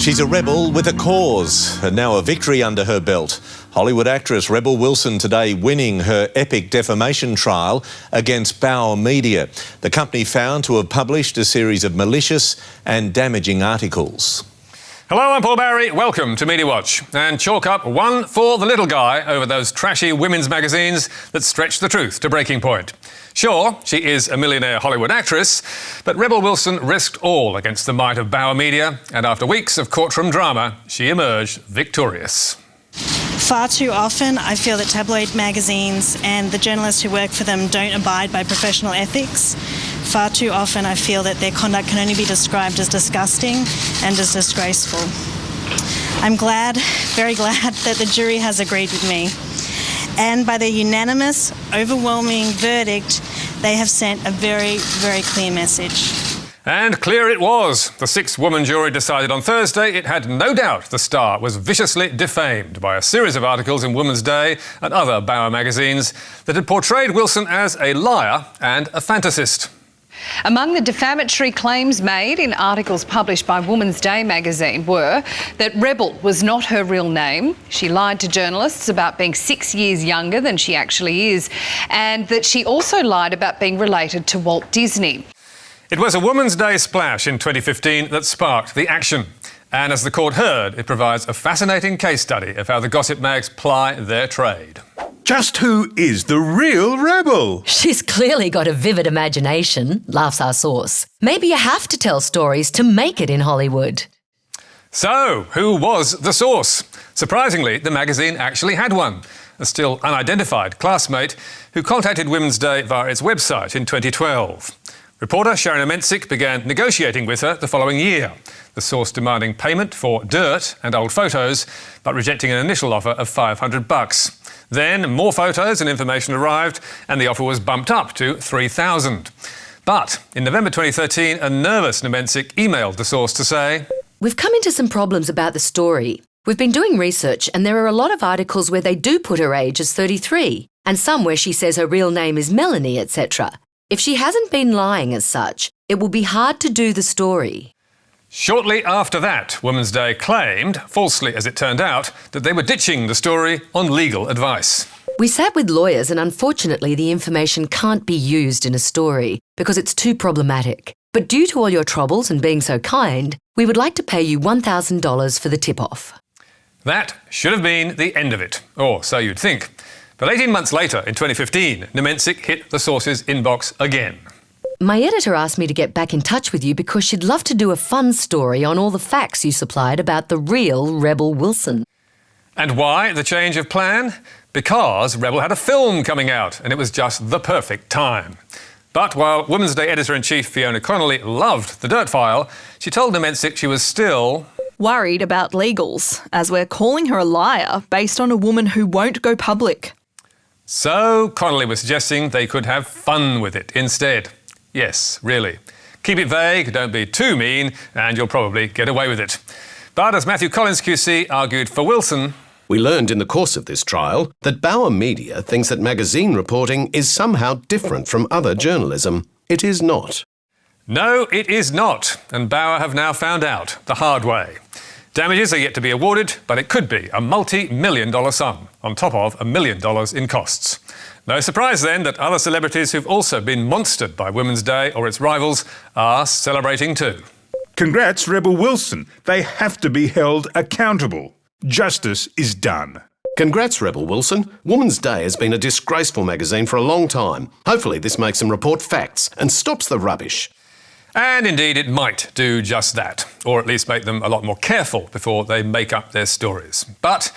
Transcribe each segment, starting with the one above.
She's a rebel with a cause, and now a victory under her belt. Hollywood actress Rebel Wilson today winning her epic defamation trial against Bauer Media, the company found to have published a series of malicious and damaging articles. Hello, I'm Paul Barry. Welcome to Media Watch. And chalk up one for the little guy over those trashy women's magazines that stretch the truth to breaking point. Sure, she is a millionaire Hollywood actress, but Rebel Wilson risked all against the might of Bauer Media, and after weeks of courtroom drama, she emerged victorious. Far too often, I feel that tabloid magazines and the journalists who work for them don't abide by professional ethics. Far too often, I feel that their conduct can only be described as disgusting and as disgraceful. I'm glad, very glad, that the jury has agreed with me. And by their unanimous, overwhelming verdict, they have sent a very, very clear message. And clear it was. The six-woman jury decided on Thursday it had no doubt the star was viciously defamed by a series of articles in Woman's Day and other Bauer magazines that had portrayed Wilson as a liar and a fantasist. Among the defamatory claims made in articles published by Woman's Day magazine were that Rebel was not her real name, she lied to journalists about being 6 years younger than she actually is, and that she also lied about being related to Walt Disney. It was a Woman's Day splash in 2015 that sparked the action. And as the court heard, it provides a fascinating case study of how the gossip mags ply their trade. Just who is the real Rebel? She's clearly got a vivid imagination, laughs our source. Maybe you have to tell stories to make it in Hollywood. So, who was the source? Surprisingly, the magazine actually had one. A still unidentified classmate who contacted Women's Day via its website in 2012. Reporter Sharon Amensic began negotiating with her the following year, the source demanding payment for dirt and old photos, but rejecting an initial offer of $500. Then more photos and information arrived, and the offer was bumped up to $3,000. But in November 2013, a nervous Amensic emailed the source to say, "We've come into some problems about the story. We've been doing research, and there are a lot of articles where they do put her age as 33, and some where she says her real name is Melanie, etc. If she hasn't been lying as such, it will be hard to do the story." Shortly after that, Women's Day claimed, falsely as it turned out, that they were ditching the story on legal advice. "We sat with lawyers and unfortunately the information can't be used in a story because it's too problematic. But due to all your troubles and being so kind, we would like to pay you $1,000 for the tip-off." That should have been the end of it, or so you'd think. But 18 months later, in 2015, Amensic hit the source's inbox again. "My editor asked me to get back in touch with you because she'd love to do a fun story on all the facts you supplied about the real Rebel Wilson." And why the change of plan? Because Rebel had a film coming out, and it was just the perfect time. But while Women's Day editor-in-chief Fiona Connolly loved the dirt file, she told Amensic she was still worried about legals, as we're calling her a liar based on a woman who won't go public. So Connolly was suggesting they could have fun with it instead. Yes, really. Keep it vague, don't be too mean, and you'll probably get away with it. But as Matthew Collins QC argued for Wilson, "We learned in the course of this trial that Bauer Media thinks that magazine reporting is somehow different from other journalism. It is not." No, it is not, and Bauer have now found out the hard way. Damages are yet to be awarded, but it could be a multi-million-dollar sum, on top of $1 million in costs. No surprise then that other celebrities who've also been monstered by Women's Day or its rivals are celebrating too. Congrats, Rebel Wilson. They have to be held accountable. Justice is done. Congrats, Rebel Wilson. Woman's Day has been a disgraceful magazine for a long time. Hopefully this makes them report facts and stops the rubbish. And indeed it might do just that, or at least make them a lot more careful before they make up their stories. But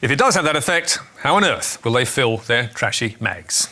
if it does have that effect, how on earth will they fill their trashy mags?